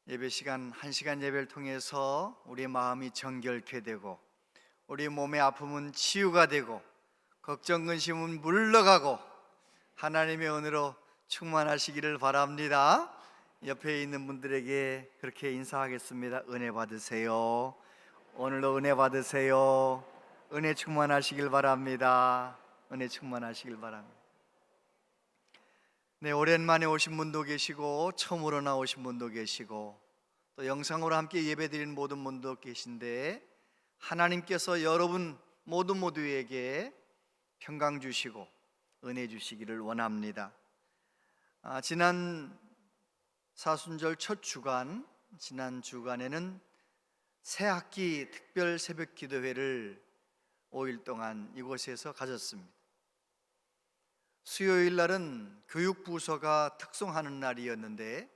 예배 시간 1시간 예배를 통해서 우리의 마음이 정결케 되고 우리 몸의 아픔은 치유가 되고 걱정 근심은 물러가고 하나님의 은혜로 충만하시기를 바랍니다. 옆에 있는 분들에게 그렇게 인사하겠습니다. 은혜 받으세요. 오늘도 은혜 받으세요. 은혜 충만하시길 바랍니다. 은혜 충만하시길 바랍니다. 네, 오랜만에 오신 분도 계시고 처음으로 나오신 분도 계시고 또 영상으로 함께 예배드리는 모든 분도 계신데 하나님께서 여러분 모두에게 평강 주시고 은혜 주시기를 원합니다. 지난 사순절 첫 주간, 지난 주간에는 새학기 특별 새벽 기도회를 5일 동안 이곳에서 가졌습니다. 수요일 날은 교육부서가 특송하는 날이었는데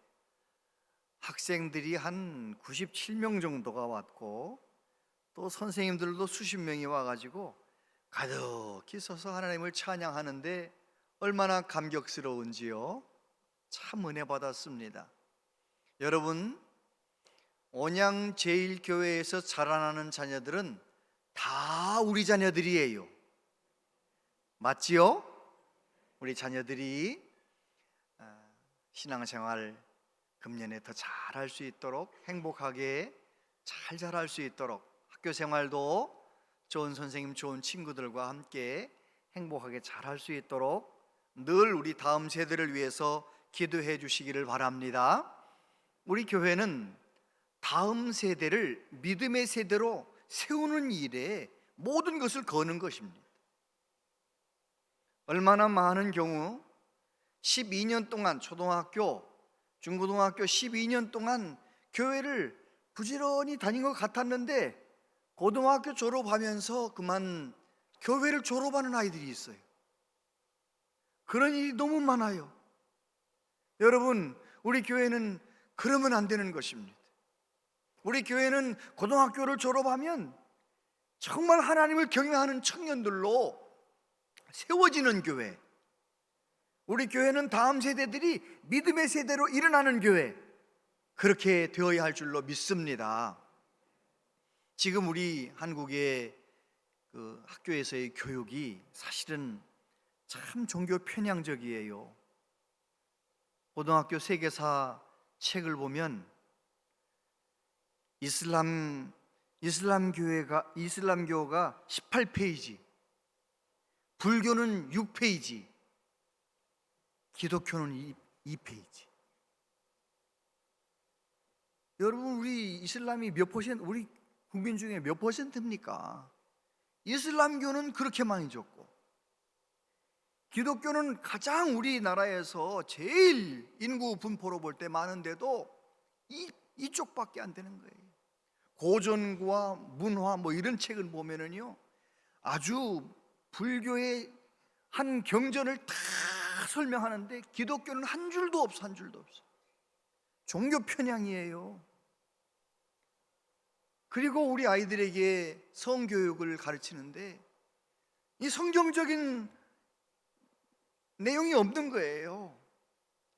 학생들이 한 97명 정도가 왔고 또 선생님들도 수십 명이 와가지고 가득히 서서 하나님을 찬양하는데 얼마나 감격스러운지요. 참 은혜 받았습니다. 여러분, 온양제일교회에서 자라나는 자녀들은 다 우리 자녀들이에요. 맞지요? 우리 자녀들이 신앙생활 금년에 더 잘할 수 있도록 행복하게 잘 자랄 수 있도록 학교 생활도 좋은 선생님, 좋은 친구들과 함께 행복하게 잘할 수 있도록 늘 우리 다음 세대를 위해서 기도해 주시기를 바랍니다. 우리 교회는 다음 세대를 믿음의 세대로 세우는 일에 모든 것을 거는 것입니다. 얼마나 많은 경우 12년 동안 초등학교, 중고등학교 12년 동안 교회를 부지런히 다닌 것 같았는데 고등학교 졸업하면서 그만 교회를 졸업하는 아이들이 있어요. 그런 일이 너무 많아요. 여러분, 우리 교회는 그러면 안 되는 것입니다. 우리 교회는 고등학교를 졸업하면 정말 하나님을 경외하는 청년들로 세워지는 교회, 우리 교회는 다음 세대들이 믿음의 세대로 일어나는 교회, 그렇게 되어야 할 줄로 믿습니다. 지금 우리 한국의 그 학교에서의 교육이 사실은 참 종교 편향적이에요. 고등학교 세계사 책을 보면 이슬람교가 18페이지, 불교는 6페이지, 기독교는 2페이지. 여러분, 우리 이슬람이 몇 퍼센트, 우리 국민 중에 몇 퍼센트입니까? 이슬람교는 그렇게 많이 적고 기독교는 가장 우리나라에서 제일 인구 분포로 볼 때 많은데도 이쪽밖에 안 되는 거예요. 고전과 문화 뭐 이런 책을 보면은요, 아주 불교의 한 경전을 다 설명하는데 기독교는 한 줄도 없어, 한 줄도 없어. 종교 편향이에요. 그리고 우리 아이들에게 성교육을 가르치는데 이 성경적인 내용이 없는 거예요.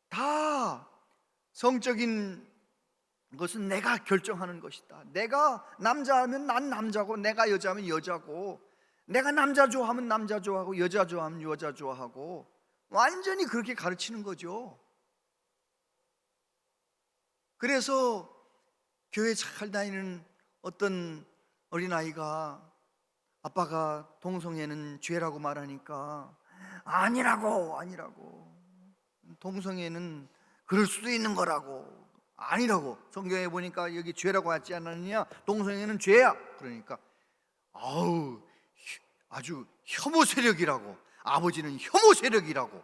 다 성적인 것은 내가 결정하는 것이다. 내가 남자하면 난 남자고, 내가 여자하면 여자고, 내가 남자 좋아하면 남자 좋아하고, 여자 좋아하면 여자 좋아하고, 완전히 그렇게 가르치는 거죠. 그래서 교회 잘 다니는 어떤 어린아이가 아빠가 동성애는 죄라고 말하니까 아니라고 동성애는 그럴 수도 있는 거라고, 아니라고, 성경에 보니까 여기 죄라고 하지 않았느냐, 동성애는 죄야. 그러니까 아주 혐오 세력이라고, 아버지는 혐오 세력이라고.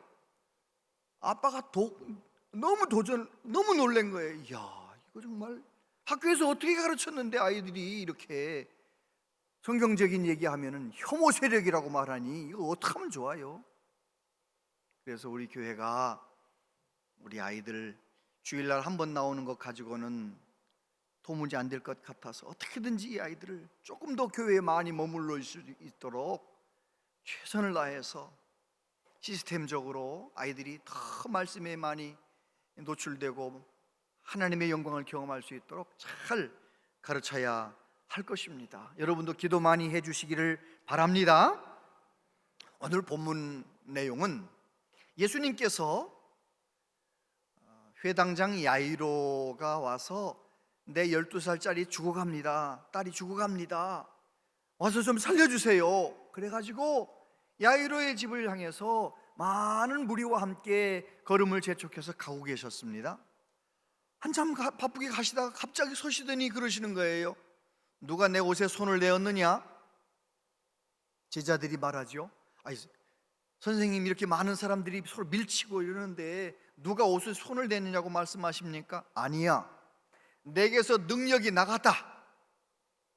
아빠가 너무 놀란 거예요. 이야, 이거 정말 학교에서 어떻게 가르쳤는데 아이들이 이렇게 성경적인 얘기하면은 혐오 세력이라고 말하니 이거 어떻게 하면 좋아요? 그래서 우리 교회가 우리 아이들 주일날 한 번 나오는 것 가지고는 도무지 안 될 것 같아서 어떻게든지 이 아이들을 조금 더 교회에 많이 머물러 있을 수 있도록 최선을 다해서 시스템적으로 아이들이 더 말씀에 많이 노출되고 하나님의 영광을 경험할 수 있도록 잘 가르쳐야 할 것입니다. 여러분도 기도 많이 해주시기를 바랍니다. 오늘 본문 내용은 예수님께서 회당장 야이로가 와서 내 12살짜리 죽어갑니다, 딸이 죽어갑니다, 와서 좀 살려주세요. 그래가지고 야이로의 집을 향해서 많은 무리와 함께 걸음을 재촉해서 가고 계셨습니다. 한참 바쁘게 가시다가 갑자기 서시더니 그러시는 거예요. 누가 내 옷에 손을 내었느냐? 제자들이 말하죠. 아니, 선생님, 이렇게 많은 사람들이 서로 밀치고 이러는데 누가 옷에 손을 댔느냐고 말씀하십니까? 아니야, 내게서 능력이 나갔다.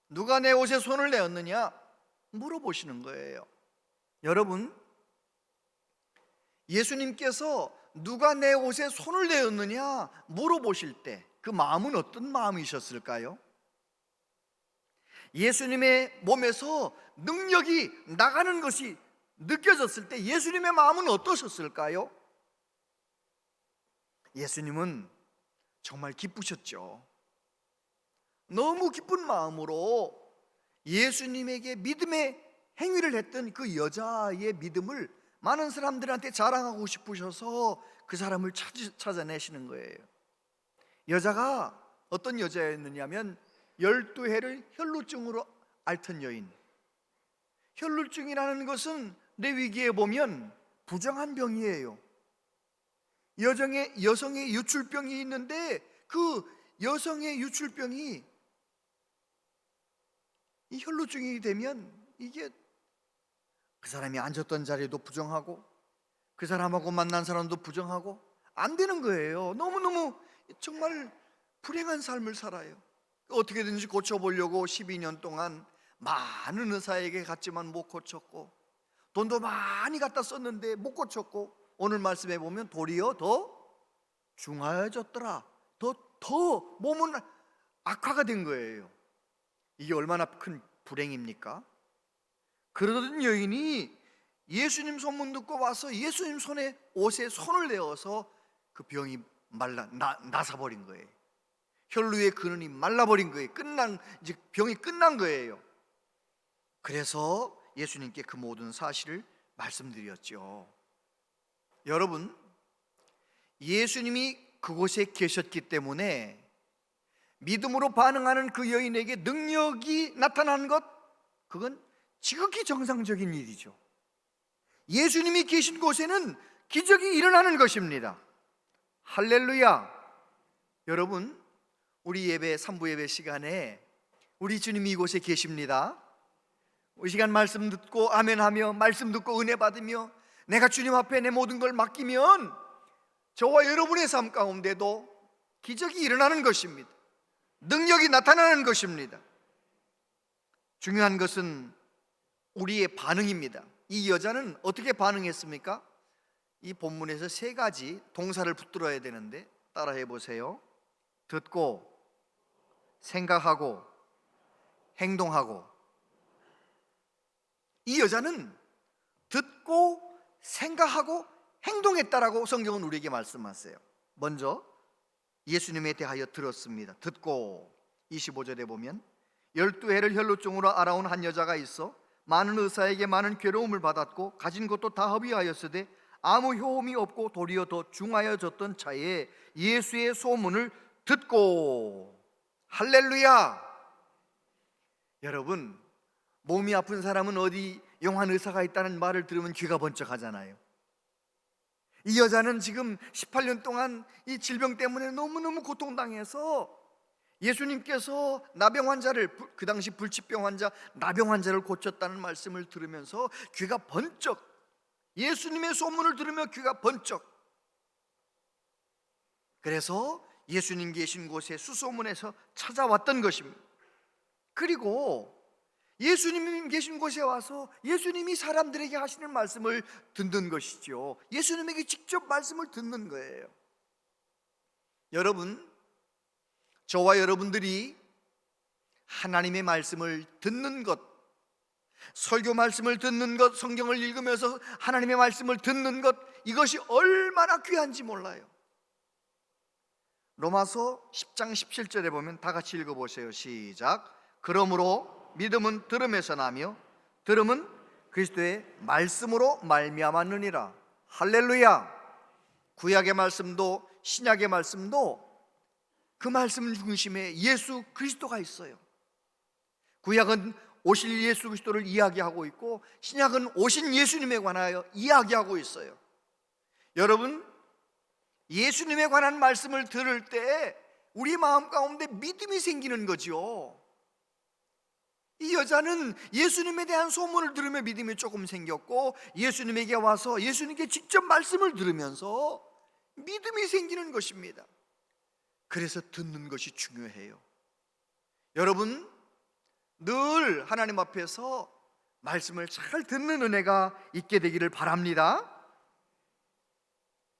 누가 내 옷에 손을 내었느냐? 물어보시는 거예요. 여러분, 예수님께서 누가 내 옷에 손을 내었느냐 물어보실 때 그 마음은 어떤 마음이셨을까요? 예수님의 몸에서 능력이 나가는 것이 느껴졌을 때 예수님의 마음은 어떠셨을까요? 예수님은 정말 기쁘셨죠. 너무 기쁜 마음으로 예수님에게 믿음의 행위를 했던 그 여자의 믿음을 많은 사람들한테 자랑하고 싶으셔서 그 사람을 찾아내시는 거예요. 여자가 어떤 여자였느냐면 12해를 혈루증으로 앓던 여인. 혈루증이라는 것은 레위기에 보면 부정한 병이에요. 여성의 유출병이 있는데 그 여성의 유출병이 이 혈루증이 되면 이게 그 사람이 앉았던 자리도 부정하고 그 사람하고 만난 사람도 부정하고 안 되는 거예요. 너무너무 정말 불행한 삶을 살아요. 어떻게든지 고쳐보려고 12년 동안 많은 의사에게 갔지만 못 고쳤고, 돈도 많이 갖다 썼는데 못 고쳤고, 오늘 말씀에 보면 도리어 더 중하여졌더라. 더 몸은 악화가 된 거예요. 이게 얼마나 큰 불행입니까? 그러던 여인이 예수님 소문 듣고 와서 예수님 옷에 손을 내어서 그 병이 나사버린 거예요. 혈루의 근원이 말라버린 거예요. 이제 병이 끝난 거예요. 그래서 예수님께 그 모든 사실을 말씀드렸죠. 여러분, 예수님이 그곳에 계셨기 때문에 믿음으로 반응하는 그 여인에게 능력이 나타난 것, 그건 지극히 정상적인 일이죠. 예수님이 계신 곳에는 기적이 일어나는 것입니다. 할렐루야. 여러분, 우리 예배 3부 예배 시간에 우리 주님이 이곳에 계십니다. 이 시간 말씀 듣고 아멘하며 말씀 듣고 은혜 받으며 내가 주님 앞에 내 모든 걸 맡기면 저와 여러분의 삶 가운데도 기적이 일어나는 것입니다. 능력이 나타나는 것입니다. 중요한 것은 우리의 반응입니다. 이 여자는 어떻게 반응했습니까? 이 본문에서 3가지 동사를 붙들어야 되는데 따라해 보세요. 듣고, 생각하고, 행동하고. 이 여자는 듣고, 생각하고, 행동했다라고 성경은 우리에게 말씀하세요. 먼저 예수님에 대하여 들었습니다. 듣고, 25절에 보면 12해를 혈루증으로 앓아온 한 여자가 있어 많은 의사에게 많은 괴로움을 받았고 가진 것도 다 허비하였으되 아무 효험이 없고 도리어 더 중하여졌던 차에 예수의 소문을 듣고. 할렐루야. 여러분, 몸이 아픈 사람은 어디 용한 의사가 있다는 말을 들으면 귀가 번쩍하잖아요. 이 여자는 지금 18년 동안 이 질병 때문에 너무너무 고통당해서 예수님께서 나병 환자를, 그 당시 불치병 환자, 나병 환자를 고쳤다는 말씀을 들으면서 귀가 번쩍, 예수님의 소문을 들으며 귀가 번쩍. 그래서 예수님 계신 곳에 수소문해서 찾아왔던 것입니다. 그리고 예수님 계신 곳에 와서 예수님이 사람들에게 하시는 말씀을 듣는 것이죠. 예수님에게 직접 말씀을 듣는 거예요. 여러분, 저와 여러분들이 하나님의 말씀을 듣는 것, 설교 말씀을 듣는 것, 성경을 읽으면서 하나님의 말씀을 듣는 것, 이것이 얼마나 귀한지 몰라요. 로마서 10장 17절에 보면 다 같이 읽어보세요. 시작. 그러므로 믿음은 들음에서 나며 들음은 그리스도의 말씀으로 말미암았느니라. 할렐루야. 구약의 말씀도 신약의 말씀도 그 말씀 중심에 예수 그리스도가 있어요. 구약은 오실 예수 그리스도를 이야기하고 있고 신약은 오신 예수님에 관하여 이야기하고 있어요. 여러분, 예수님에 관한 말씀을 들을 때 우리 마음 가운데 믿음이 생기는 거죠. 이 여자는 예수님에 대한 소문을 들으며 믿음이 조금 생겼고 예수님에게 와서 예수님께 직접 말씀을 들으면서 믿음이 생기는 것입니다. 그래서 듣는 것이 중요해요. 여러분, 늘 하나님 앞에서 말씀을 잘 듣는 은혜가 있게 되기를 바랍니다.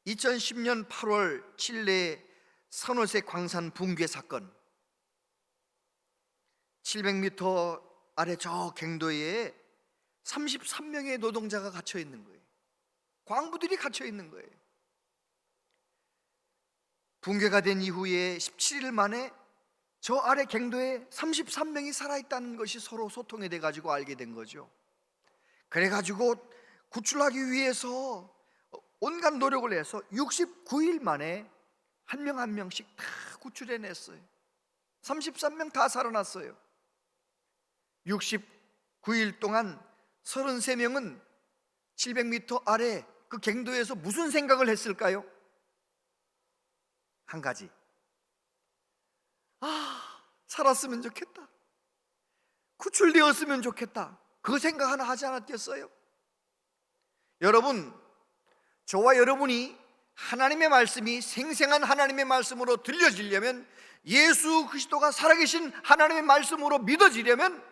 2010년 8월 칠레 산호세 광산 붕괴 사건, 700m 아래 저 갱도에 33명의 노동자가 갇혀 있는 거예요. 광부들이 갇혀 있는 거예요. 붕괴가 된 이후에 17일 만에 저 아래 갱도에 33명이 살아있다는 것이 서로 소통이 돼가지고 알게 된 거죠. 그래가지고 구출하기 위해서 온갖 노력을 해서 69일 만에 한 명 한 명씩 다 구출해냈어요. 33명 다 살아났어요. 69일 동안 33명은 700m 아래 그 갱도에서 무슨 생각을 했을까요? 한 가지. 살았으면 좋겠다, 구출되었으면 좋겠다, 그 생각 하나 하지 않았겠어요? 여러분, 저와 여러분이 하나님의 말씀이 생생한 하나님의 말씀으로 들려지려면, 예수 그리스도가 살아계신 하나님의 말씀으로 믿어지려면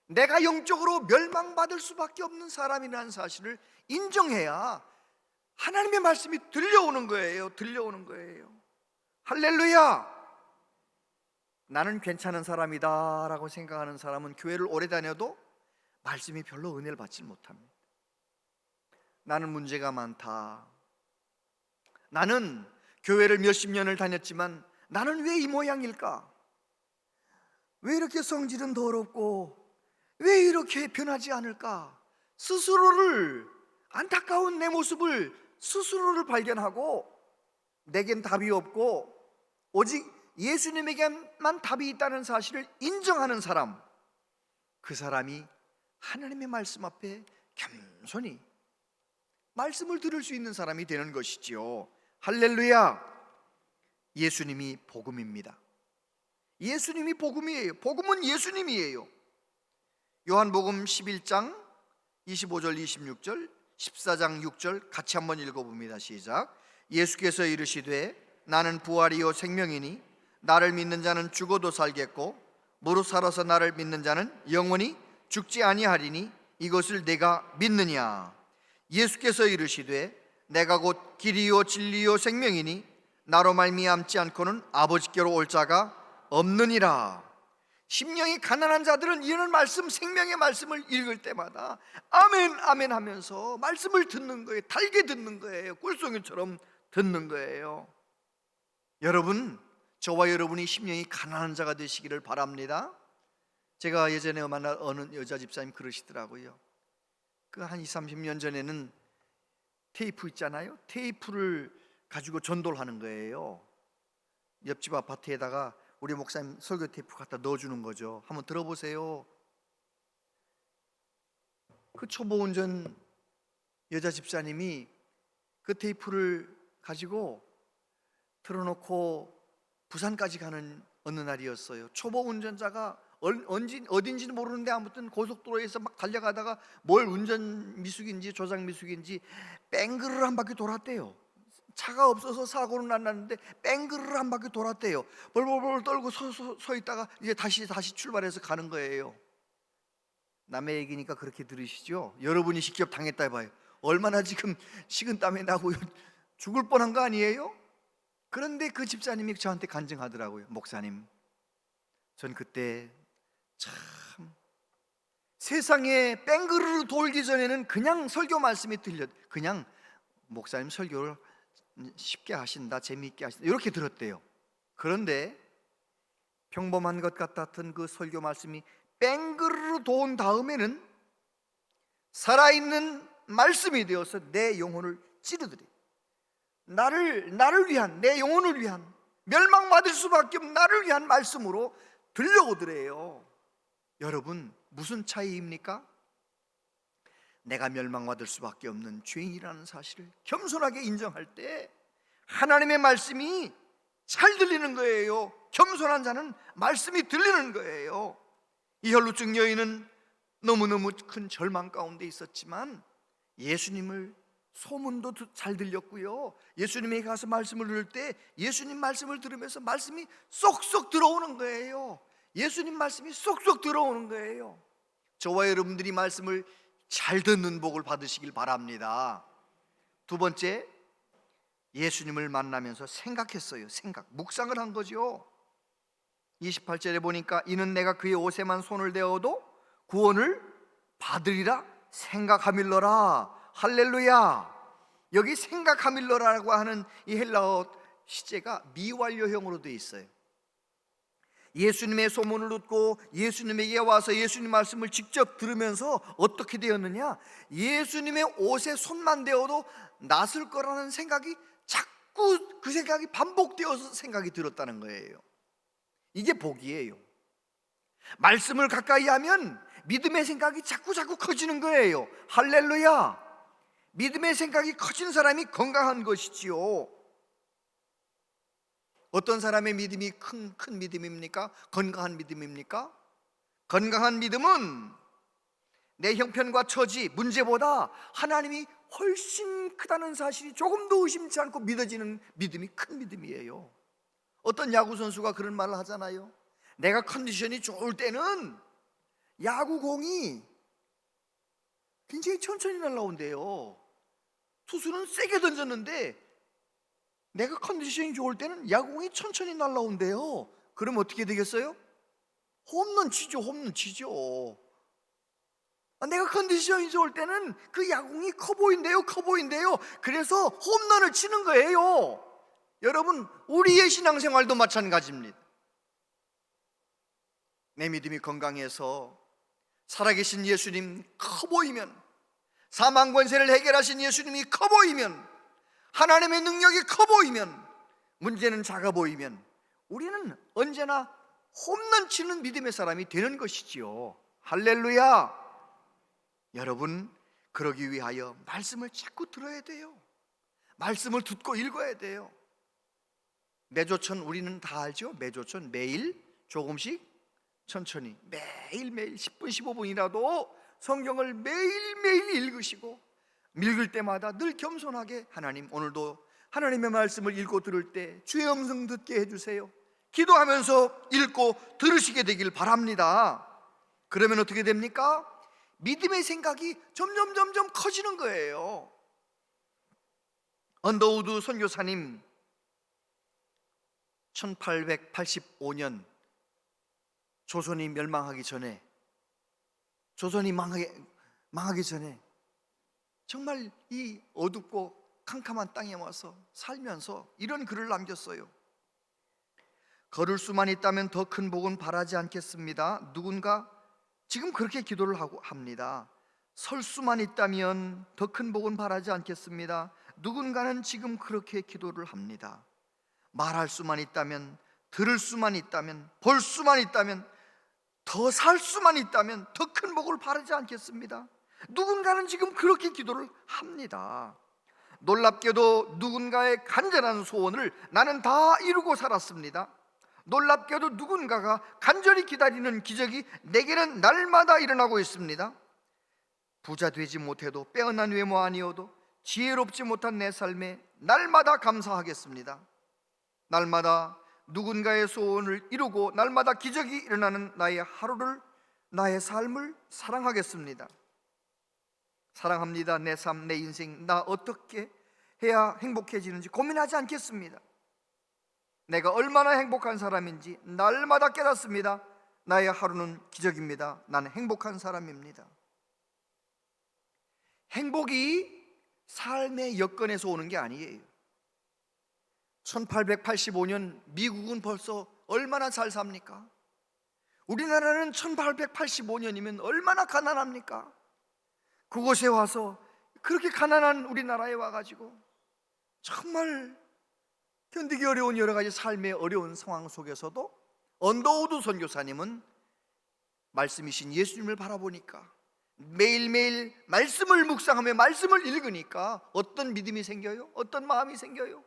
내가 영적으로 멸망받을 수밖에 없는 사람이라는 사실을 인정해야 하나님의 말씀이 들려오는 거예요. 들려오는 거예요. 할렐루야. 나는 괜찮은 사람이다 라고 생각하는 사람은 교회를 오래 다녀도 말씀이 별로 은혜를 받지 못합니다. 나는 문제가 많다, 나는 교회를 몇십 년을 다녔지만 나는 왜 이 모양일까? 왜 이렇게 성질은 더럽고 왜 이렇게 변하지 않을까? 스스로를, 안타까운 내 모습을 스스로를 발견하고 내겐 답이 없고 오직 예수님에게만 답이 있다는 사실을 인정하는 사람, 그 사람이 하나님의 말씀 앞에 겸손히 말씀을 들을 수 있는 사람이 되는 것이지요. 할렐루야. 예수님이 복음입니다. 예수님이 복음이에요. 복음은 예수님이에요. 요한복음 11장 25절 26절 14장 6절 같이 한번 읽어봅니다. 시작. 예수께서 이르시되 나는 부활이요 생명이니 나를 믿는 자는 죽어도 살겠고 무릇 살아서 나를 믿는 자는 영원히 죽지 아니하리니 이것을 내가 믿느냐. 예수께서 이르시되 내가 곧 길이요 진리요 생명이니 나로 말미암지 않고는 아버지께로 올 자가 없느니라. 심령이 가난한 자들은 이런 말씀, 생명의 말씀을 읽을 때마다 아멘 아멘 하면서 말씀을 듣는 거예요. 달게 듣는 거예요. 꿀송이처럼 듣는 거예요. 여러분, 저와 여러분이 심령이 가난한 자가 되시기를 바랍니다. 제가 예전에 만난 어느 여자 집사님 그러시더라고요. 그 한 20, 30년 전에는 테이프 있잖아요. 테이프를 가지고 전도를 하는 거예요. 옆집 아파트에다가 우리 목사님 설교 테이프 갖다 넣어주는 거죠. 한번 들어보세요. 그 초보 운전 여자 집사님이 그 테이프를 가지고 틀어놓고 부산까지 가는 어느 날이었어요. 초보 운전자가 어딘지는 모르는데 아무튼 고속도로에서 막 달려가다가 뭘 운전 미숙인지 조작 미숙인지 뺑그르르 한 바퀴 돌았대요. 차가 없어서 사고는 안 났는데 뺑그르르 한 바퀴 돌았대요. 벌벌벌 떨고 서 있다가 이제 다시 출발해서 가는 거예요. 남의 얘기니까 그렇게 들으시죠? 여러분이 직접 당했다 해봐요. 얼마나 지금 식은땀이 나고 죽을 뻔한 거 아니에요? 그런데 그 집사님이 저한테 간증하더라고요. 목사님, 전 그때 참 세상에 뺑그르르 돌기 전에는 그냥 설교 말씀이 그냥 목사님 설교를 쉽게 하신다, 재미있게 하신다 이렇게 들었대요. 그런데 평범한 것 같았던 그 설교 말씀이 뺑그르르 도운 다음에는 살아있는 말씀이 되어서 내 영혼을 찌르더래. 나를 위한, 내 영혼을 위한, 멸망받을 수밖에 없는 나를 위한 말씀으로 들려오더래요. 여러분, 무슨 차이입니까? 내가 멸망받을 수밖에 없는 죄인이라는 사실을 겸손하게 인정할 때 하나님의 말씀이 잘 들리는 거예요. 겸손한 자는 말씀이 들리는 거예요. 이 혈루증 여인은 너무너무 큰 절망 가운데 있었지만 예수님을 소문도 잘 들렸고요, 예수님에게 가서 말씀을 들을 때 예수님 말씀을 들으면서 말씀이 쏙쏙 들어오는 거예요. 예수님 말씀이 쏙쏙 들어오는 거예요. 저와 여러분들이 말씀을 잘 듣는 복을 받으시길 바랍니다. 두 번째, 예수님을 만나면서 생각했어요. 묵상을 한 거죠. 28절에 보니까 이는 내가 그의 옷에만 손을 대어도 구원을 받으리라 생각하밀러라. 할렐루야. 여기 생각하밀러라고 하는 이 헬라어 시제가 미완료형으로 되어 있어요. 예수님의 소문을 듣고 예수님에게 와서 예수님 말씀을 직접 들으면서 어떻게 되었느냐, 예수님의 옷에 손만 대어도 낫을 거라는 생각이 자꾸 그 생각이 반복되어서 생각이 들었다는 거예요. 이게 복이에요. 말씀을 가까이 하면 믿음의 생각이 자꾸 커지는 거예요. 할렐루야. 믿음의 생각이 커진 사람이 건강한 것이지요. 어떤 사람의 믿음이 큰 믿음입니까? 건강한 믿음입니까? 건강한 믿음은 내 형편과 처지, 문제보다 하나님이 훨씬 크다는 사실이 조금도 의심치 않고 믿어지는 믿음이 큰 믿음이에요. 어떤 야구 선수가 그런 말을 하잖아요. 내가 컨디션이 좋을 때는 야구공이 굉장히 천천히 날라온대요. 투수는 세게 던졌는데 내가 컨디션이 좋을 때는 야구공이 천천히 날라온대요. 그럼 어떻게 되겠어요? 홈런 치죠. 내가 컨디션이 좋을 때는 그 야구공이 커 보인대요. 그래서 홈런을 치는 거예요. 여러분, 우리의 신앙생활도 마찬가지입니다. 내 믿음이 건강해서 살아계신 예수님 커 보이면, 사망 권세를 해결하신 예수님이 커 보이면, 하나님의 능력이 커 보이면, 문제는 작아 보이면 우리는 언제나 홈런 치는 믿음의 사람이 되는 것이지요. 할렐루야. 여러분, 그러기 위하여 말씀을 자꾸 들어야 돼요. 말씀을 듣고 읽어야 돼요. 매조천 우리는 다 알죠? 매조천 매일 조금씩 천천히 매일매일 10분 15분이라도 성경을 매일매일 읽으시고, 읽을 때마다 늘 겸손하게 하나님, 오늘도 하나님의 말씀을 읽고 들을 때 주의 음성 듣게 해주세요. 기도하면서 읽고 들으시게 되길 바랍니다. 그러면 어떻게 됩니까? 믿음의 생각이 점점 커지는 거예요. 언더우드 선교사님 1885년 조선이 멸망하기 전에, 조선이 망하기 전에 정말 이 어둡고 캄캄한 땅에 와서 살면서 이런 글을 남겼어요. 걸을 수만 있다면 더 큰 복은 바라지 않겠습니다. 누군가 지금 그렇게 기도를 합니다. 설 수만 있다면 더 큰 복은 바라지 않겠습니다. 누군가는 지금 그렇게 기도를 합니다. 말할 수만 있다면, 들을 수만 있다면, 볼 수만 있다면, 더 살 수만 있다면 더 큰 복을 바라지 않겠습니다. 누군가는 지금 그렇게 기도를 합니다. 놀랍게도 누군가의 간절한 소원을 나는 다 이루고 살았습니다. 놀랍게도 누군가가 간절히 기다리는 기적이 내게는 날마다 일어나고 있습니다. 부자 되지 못해도, 빼어난 외모 아니어도, 지혜롭지 못한 내 삶에 날마다 감사하겠습니다. 날마다 누군가의 소원을 이루고 날마다 기적이 일어나는 나의 하루를, 나의 삶을 사랑하겠습니다. 사랑합니다. 내 삶, 내 인생, 나 어떻게 해야 행복해지는지 고민하지 않겠습니다. 내가 얼마나 행복한 사람인지 날마다 깨닫습니다. 나의 하루는 기적입니다. 나는 행복한 사람입니다. 행복이 삶의 여건에서 오는 게 아니에요. 1885년 미국은 벌써 얼마나 잘 삽니까? 우리나라는 1885년이면 얼마나 가난합니까? 그곳에 와서 그렇게 가난한 우리나라에 와가지고 정말 견디기 어려운 여러 가지 삶의 어려운 상황 속에서도 언더우드 선교사님은 말씀이신 예수님을 바라보니까, 매일매일 말씀을 묵상하며 말씀을 읽으니까 어떤 믿음이 생겨요? 어떤 마음이 생겨요?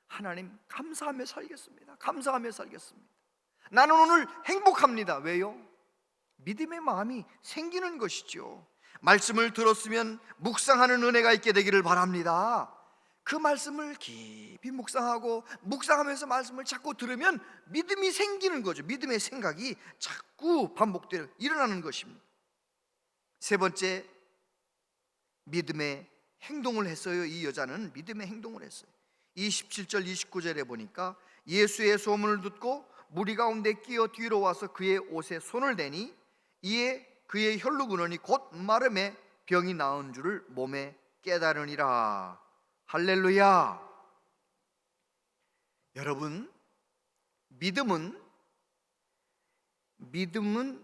하나님 감사하며 살겠습니다. 감사하며 살겠습니다. 나는 오늘 행복합니다. 왜요? 믿음의 마음이 생기는 것이죠. 말씀을 들었으면 묵상하는 은혜가 있게 되기를 바랍니다. 그 말씀을 깊이 묵상하면서 말씀을 자꾸 들으면 믿음이 생기는 거죠. 믿음의 생각이 자꾸 반복되어 일어나는 것입니다. 세 번째, 믿음의 행동을 했어요. 이 여자는 믿음의 행동을 했어요. 27절 29절에 보니까 예수의 소문을 듣고 무리 가운데 끼어 뒤로 와서 그의 옷에 손을 대니 이에 그의 혈루 근원이 곧 마름에 병이 나은 줄을 몸에 깨달으니라. 할렐루야. 여러분, 믿음과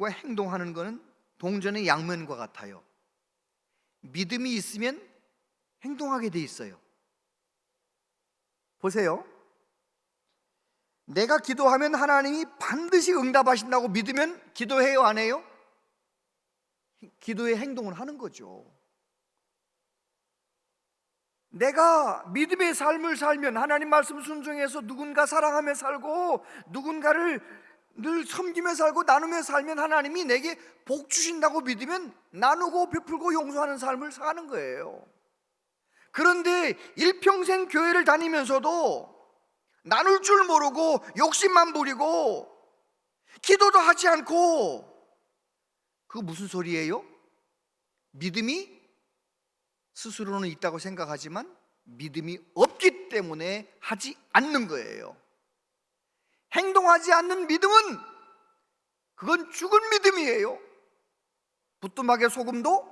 행동하는 것은 동전의 양면과 같아요. 믿음이 있으면 행동하게 돼 있어요. 보세요. 내가 기도하면 하나님이 반드시 응답하신다고 믿으면 기도해요, 안 해요? 기도의 행동을 하는 거죠. 내가 믿음의 삶을 살면, 하나님 말씀 순종해서 누군가 사랑하며 살고 누군가를 늘 섬기며 살고 나누며 살면 하나님이 내게 복 주신다고 믿으면 나누고 베풀고 용서하는 삶을 사는 거예요. 그런데 일평생 교회를 다니면서도 나눌 줄 모르고 욕심만 부리고 기도도 하지 않고, 그거 무슨 소리예요? 믿음이 스스로는 있다고 생각하지만 믿음이 없기 때문에 하지 않는 거예요. 행동하지 않는 믿음은 그건 죽은 믿음이에요. 부뚜막에 소금도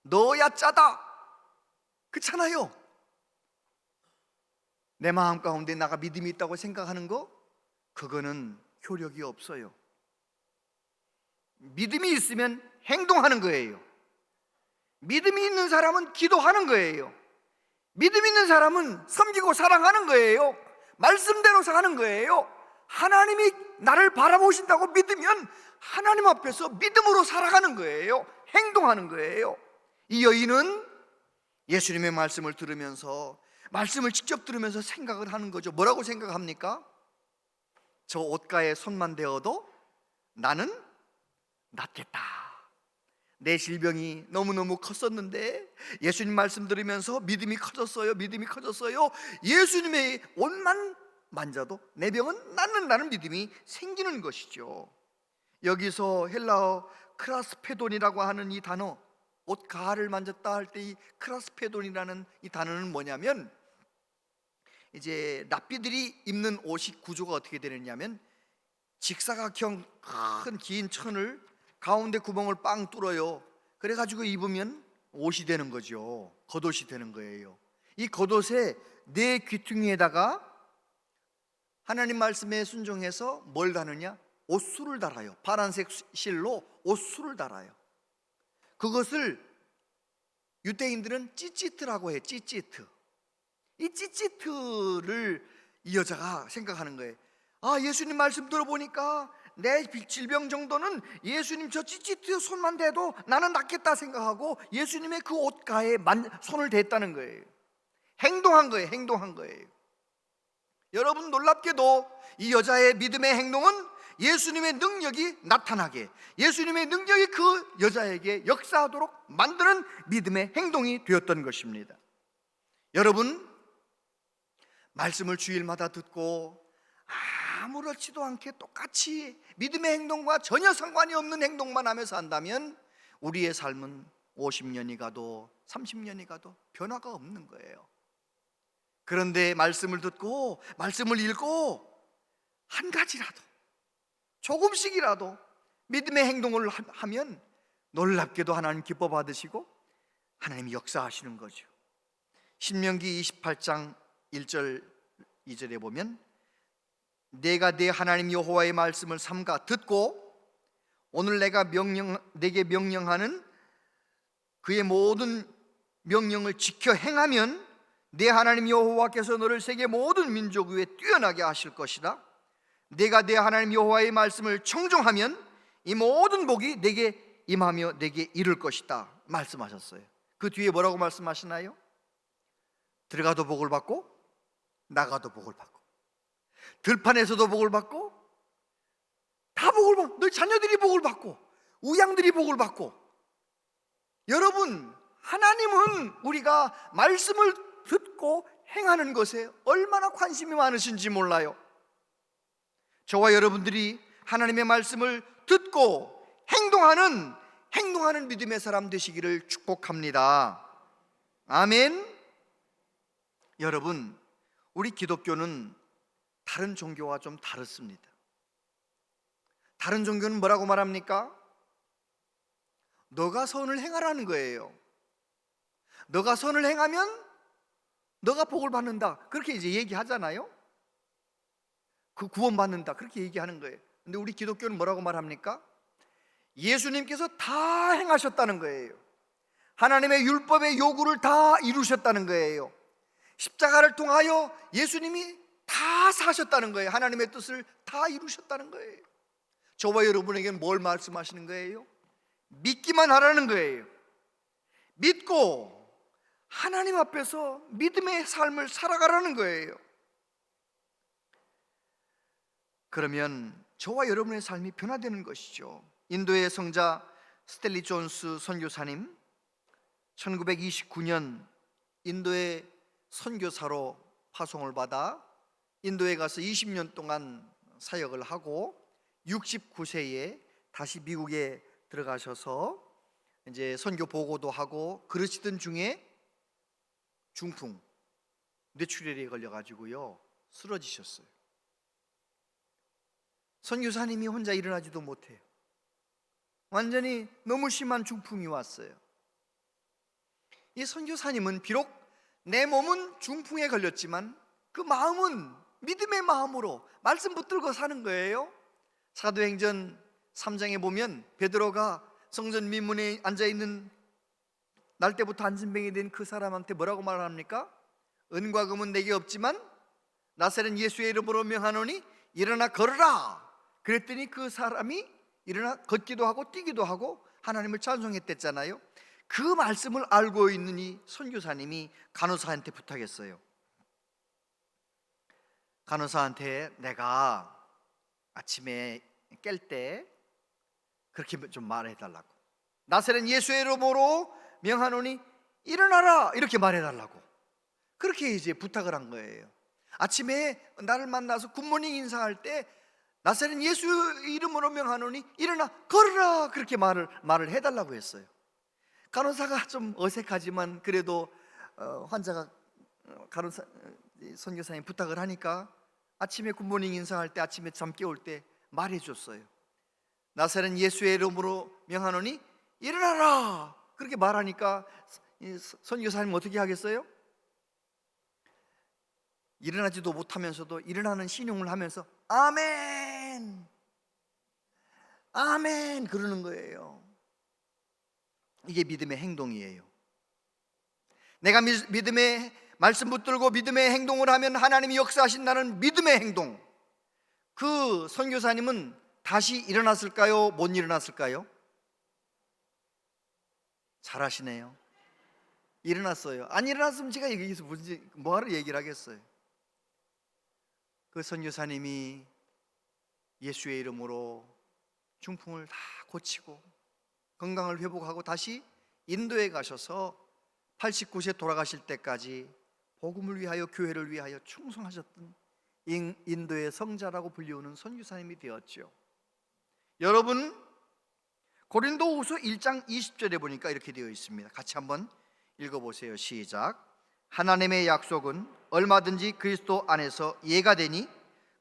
넣어야 짜다, 그렇잖아요. 내 마음 가운데 나가 믿음이 있다고 생각하는 거, 그거는 효력이 없어요. 믿음이 있으면 행동하는 거예요. 믿음이 있는 사람은 기도하는 거예요. 믿음 있는 사람은 섬기고 사랑하는 거예요. 말씀대로 사는 거예요. 하나님이 나를 바라보신다고 믿으면 하나님 앞에서 믿음으로 살아가는 거예요. 행동하는 거예요. 이 여인은 예수님의 말씀을 들으면서, 말씀을 직접 들으면서 생각을 하는 거죠. 뭐라고 생각합니까? 저 옷가에 손만 대어도 나는 낫겠다. 내 질병이 너무너무 컸었는데 예수님 말씀 들으면서 믿음이 커졌어요. 믿음이 커졌어요. 예수님의 옷만 만져도 내 병은 낫는다는 믿음이 생기는 것이죠. 여기서 헬라어 크라스페돈이라고 하는 이 단어, 옷 가를 만졌다 할 때 이 크라스페돈이라는 이 단어는 뭐냐면, 이제 랍비들이 입는 옷이 구조가 어떻게 되느냐면, 직사각형 큰 긴 천을 가운데 구멍을 빵 뚫어요. 그래가지고 입으면 옷이 되는 거죠. 겉옷이 되는 거예요. 이 겉옷에 내 귀퉁이에다가 하나님 말씀에 순종해서 뭘 다느냐? 옷수를 달아요. 파란색 실로 옷수를 달아요. 그것을 유대인들은 찌찌트라고 해요. 찌찌트. 이 찌찌트를 이 여자가 생각하는 거예요. 아, 예수님 말씀 들어보니까 내 질병 정도는 예수님 저 찌찌트 손만 대도 나는 낫겠다 생각하고 예수님의 그 옷가에 손을 댔다는 거예요. 행동한 거예요. 행동한 거예요. 여러분, 놀랍게도 이 여자의 믿음의 행동은 예수님의 능력이 나타나게, 예수님의 능력이 그 여자에게 역사하도록 만드는 믿음의 행동이 되었던 것입니다. 여러분, 말씀을 주일마다 듣고 아무렇지도 않게 똑같이 믿음의 행동과 전혀 상관이 없는 행동만 하면서 한다면 우리의 삶은 50년이 가도 30년이 가도 변화가 없는 거예요. 그런데 말씀을 듣고 말씀을 읽고 한 가지라도, 조금씩이라도 믿음의 행동을 하면 놀랍게도 하나님 기뻐 받으시고 하나님이 역사하시는 거죠. 신명기 28장 1절 2절에 보면 내가 내 하나님 여호와의 말씀을 삼가 듣고 오늘 내가 내게 명령하는 그의 모든 명령을 지켜 행하면 내 하나님 여호와께서 너를 세계 모든 민족 위에 뛰어나게 하실 것이다. 내가 내 하나님 여호와의 말씀을 청종하면 이 모든 복이 내게 임하며 내게 이를 것이다 말씀하셨어요. 그 뒤에 뭐라고 말씀하시나요? 들어가도 복을 받고 나가도 복을 받고 들판에서도 복을 받고 다 복을 받고 너희 자녀들이 복을 받고 우양들이 복을 받고. 여러분, 하나님은 우리가 말씀을 듣고 행하는 것에 얼마나 관심이 많으신지 몰라요. 저와 여러분들이 하나님의 말씀을 듣고 행동하는 믿음의 사람 되시기를 축복합니다. 아멘. 여러분, 우리 기독교는 다른 종교와 좀 다릅니다. 다른 종교는 뭐라고 말합니까? 너가 선을 행하라는 거예요. 너가 선을 행하면 너가 복을 받는다, 그렇게 이제 얘기하잖아요. 그 구원받는다, 그렇게 얘기하는 거예요. 근데 우리 기독교는 뭐라고 말합니까? 예수님께서 다 행하셨다는 거예요. 하나님의 율법의 요구를 다 이루셨다는 거예요. 십자가를 통하여 예수님이 다 사셨다는 거예요. 하나님의 뜻을 다 이루셨다는 거예요. 저와 여러분에게는 뭘 말씀하시는 거예요? 믿기만 하라는 거예요. 믿고 하나님 앞에서 믿음의 삶을 살아가라는 거예요. 그러면 저와 여러분의 삶이 변화되는 것이죠. 인도의 성자 스텔리 존스 선교사님, 1929년 인도의 선교사로 파송을 받아 인도에 가서 20년 동안 사역을 하고 69세에 다시 미국에 들어가셔서 이제 선교 보고도 하고 그러시던 중에 중풍, 뇌출혈에 걸려가지고요 쓰러지셨어요. 선교사님이 혼자 일어나지도 못해요. 완전히 너무 심한 중풍이 왔어요. 이 선교사님은 비록 내 몸은 중풍에 걸렸지만 그 마음은 믿음의 마음으로 말씀 붙들고 사는 거예요. 사도행전 3장에 보면 베드로가 성전 미문에 앉아있는 날 때부터 안진병이 된 그 사람한테 뭐라고 말합니까? 은과 금은 내게 없지만 나사렛 예수의 이름으로 명하노니 일어나 걸으라. 그랬더니 그 사람이 일어나 걷기도 하고 뛰기도 하고 하나님을 찬송했댔잖아요. 그 말씀을 알고 있는 이 선교사님이 간호사한테 부탁했어요. 간호사한테 내가 아침에 깰 때 그렇게 좀 말해달라고, 나사렛 예수의 이름으로 명하노니 일어나라, 이렇게 말해달라고 그렇게 이제 부탁을 한 거예요. 아침에 나를 만나서 굿모닝 인사할 때 나사렛 예수 이름으로 명하노니 일어나 걸으라, 그렇게 말을 해달라고 했어요. 간호사가 좀 어색하지만 그래도 환자가 간호사 선교사님 부탁을 하니까 아침에 굿모닝 인사할 때, 아침에 잠 깨울 때 말해줬어요. 나사렛 예수의 이름으로 명하노니 일어나라, 그렇게 말하니까 선교사님 어떻게 하겠어요? 일어나지도 못하면서도 일어나는 신용을 하면서 아멘, 아멘 그러는 거예요. 이게 믿음의 행동이에요. 내가 믿음의 말씀 붙들고 믿음의 행동을 하면 하나님이 역사하신다는 믿음의 행동. 그 선교사님은 다시 일어났을까요? 못 일어났을까요? 잘하시네요. 일어났어요. 안 일어났으면 제가 여기서 뭐하러 얘기를 하겠어요. 그 선교사님이 예수의 이름으로 중풍을 다 고치고 건강을 회복하고 다시 인도에 가셔서 89세 돌아가실 때까지 복음을 위하여, 교회를 위하여 충성하셨던 인도의 성자라고 불리우는 선교사님이 되었죠. 여러분, 고린도후서 1장 20절에 보니까 이렇게 되어 있습니다. 같이 한번 읽어보세요. 시작. 하나님의 약속은 얼마든지 그리스도 안에서 예가 되니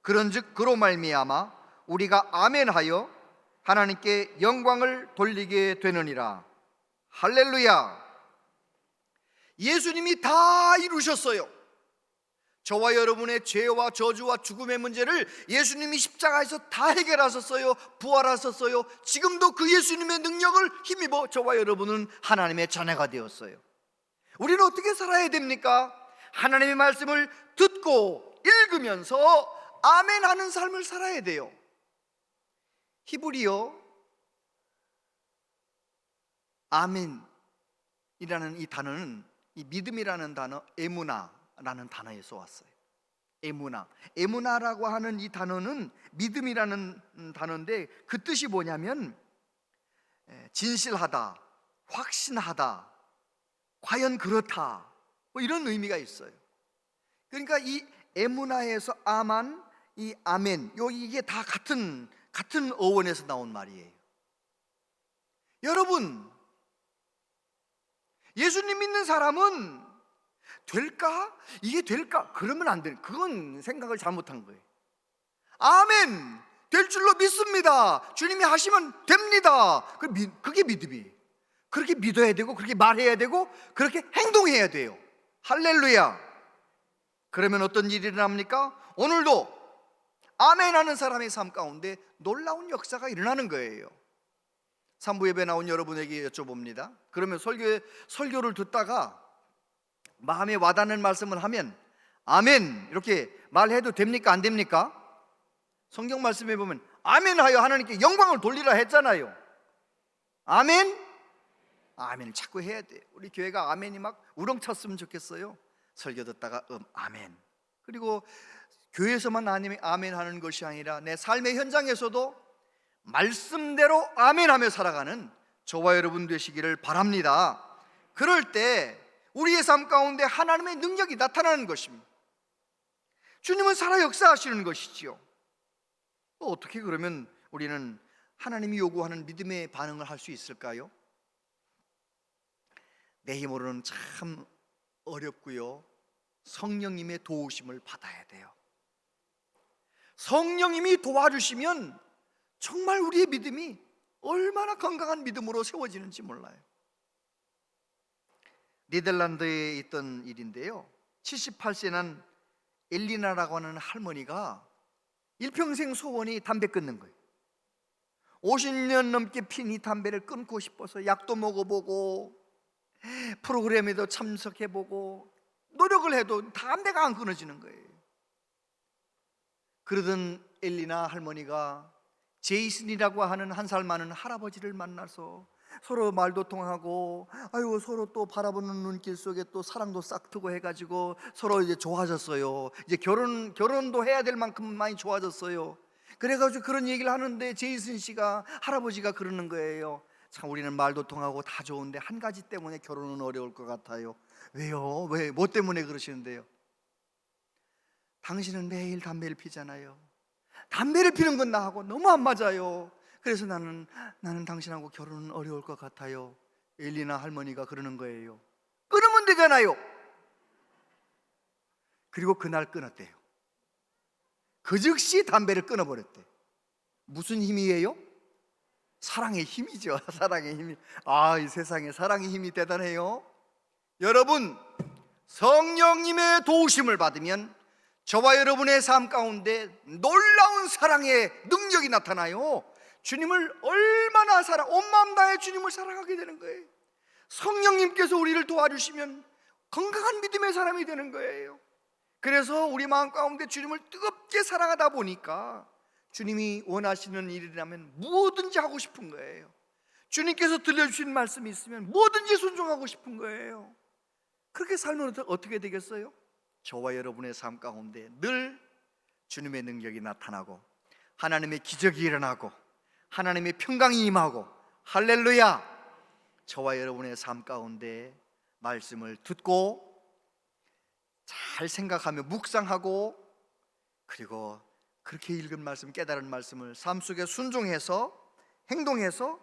그런즉 그로 말미암아 우리가 아멘하여 하나님께 영광을 돌리게 되느니라. 할렐루야. 예수님이 다 이루셨어요. 저와 여러분의 죄와 저주와 죽음의 문제를 예수님이 십자가에서 다 해결하셨어요. 부활하셨어요. 지금도 그 예수님의 능력을 힘입어 저와 여러분은 하나님의 자녀가 되었어요. 우리는 어떻게 살아야 됩니까? 하나님의 말씀을 듣고 읽으면서 아멘 하는 삶을 살아야 돼요. 히브리어 아멘이라는 이 단어는 이 믿음이라는 단어 에무나라는 단어에서 왔어요. 에무나라고 하는 이 단어는 믿음이라는 단어인데 그 뜻이 뭐냐면 진실하다, 확신하다, 과연 그렇다, 뭐 이런 의미가 있어요. 그러니까 이 에무나에서 아만, 이 아멘, 이게 다 같은 어원에서 나온 말이에요. 여러분, 예수님 믿는 사람은 될까? 이게 될까? 그러면 안 돼. 그건 생각을 잘못한 거예요. 아멘, 될 줄로 믿습니다. 주님이 하시면 됩니다. 그게 믿음이에요. 그렇게 믿어야 되고, 그렇게 말해야 되고, 그렇게 행동해야 돼요. 할렐루야. 그러면 어떤 일이 일어납니까? 오늘도 아멘 하는 사람의 삶 가운데 놀라운 역사가 일어나는 거예요. 산부 예배 나온 여러분에게 여쭤봅니다. 그러면 설교를 듣다가 마음에 와닿는 말씀을 하면 아멘 이렇게 말해도 됩니까? 안 됩니까? 성경 말씀에 보면 아멘 하여 하나님께 영광을 돌리라 했잖아요. 아멘? 아멘을 자꾸 해야 돼요. 우리 교회가 아멘이 막 우렁찼으면 좋겠어요. 설교 듣다가 아멘. 그리고 교회에서만 아멘 하는 것이 아니라 내 삶의 현장에서도 말씀대로 아멘 하며 살아가는 저와 여러분 되시기를 바랍니다. 그럴 때 우리의 삶 가운데 하나님의 능력이 나타나는 것입니다. 주님은 살아 역사하시는 것이지요. 어떻게 그러면 우리는 하나님이 요구하는 믿음의 반응을 할 수 있을까요? 내 힘으로는 참 어렵고요. 성령님의 도우심을 받아야 돼요. 성령님이 도와주시면 정말 우리의 믿음이 얼마나 건강한 믿음으로 세워지는지 몰라요. 네덜란드에 있던 일인데요, 78세 난 엘리나라고 하는 할머니가 일평생 소원이 담배 끊는 거예요. 50년 넘게 핀 이 담배를 끊고 싶어서 약도 먹어보고 프로그램에도 참석해보고 노력을 해도 담배가 안 끊어지는 거예요. 그러던 엘리나 할머니가 제이슨이라고 하는 한 살 많은 할아버지를 만나서 서로 말도 통하고 서로 또 바라보는 눈길 속에 또 사랑도 싹트고 해가지고 서로 이제 좋아졌어요. 이제 결혼도 해야 될 만큼 많이 좋아졌어요. 그래가지고 그런 얘기를 하는데 제이슨 씨가 할아버지가 그러는 거예요. 참 우리는 말도 통하고 다 좋은데 한 가지 때문에 결혼은 어려울 것 같아요. 왜요? 뭐 때문에 그러시는데요? 당신은 매일 담배를 피잖아요. 담배를 피는 건 나하고 너무 안 맞아요. 그래서 나는 당신하고 결혼은 어려울 것 같아요. 엘리나 할머니가 그러는 거예요. 끊으면 되잖아요. 그리고 그날 끊었대요. 그 즉시 담배를 끊어버렸대. 무슨 힘이에요? 사랑의 힘이죠. 사랑의 힘이. 이 세상에 사랑의 힘이 대단해요. 여러분, 성령님의 도우심을 받으면 저와 여러분의 삶 가운데 놀라운 사랑의 능력이 나타나요. 주님을 얼마나 온 마음 다해 주님을 사랑하게 되는 거예요. 성령님께서 우리를 도와주시면 건강한 믿음의 사람이 되는 거예요. 그래서 우리 마음 가운데 주님을 뜨겁게 사랑하다 보니까 주님이 원하시는 일이라면 무엇든지 하고 싶은 거예요. 주님께서 들려주신 말씀이 있으면 뭐든지 순종하고 싶은 거예요. 그렇게 살면 어떻게 되겠어요? 저와 여러분의 삶 가운데 늘 주님의 능력이 나타나고 하나님의 기적이 일어나고 하나님의 평강이 임하고, 할렐루야! 저와 여러분의 삶 가운데 말씀을 듣고 잘 생각하며 묵상하고, 그리고 그렇게 읽은 말씀, 깨달은 말씀을 삶 속에 순종해서 행동해서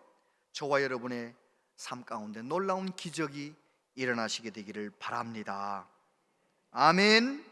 저와 여러분의 삶 가운데 놀라운 기적이 일어나시게 되기를 바랍니다. 아멘.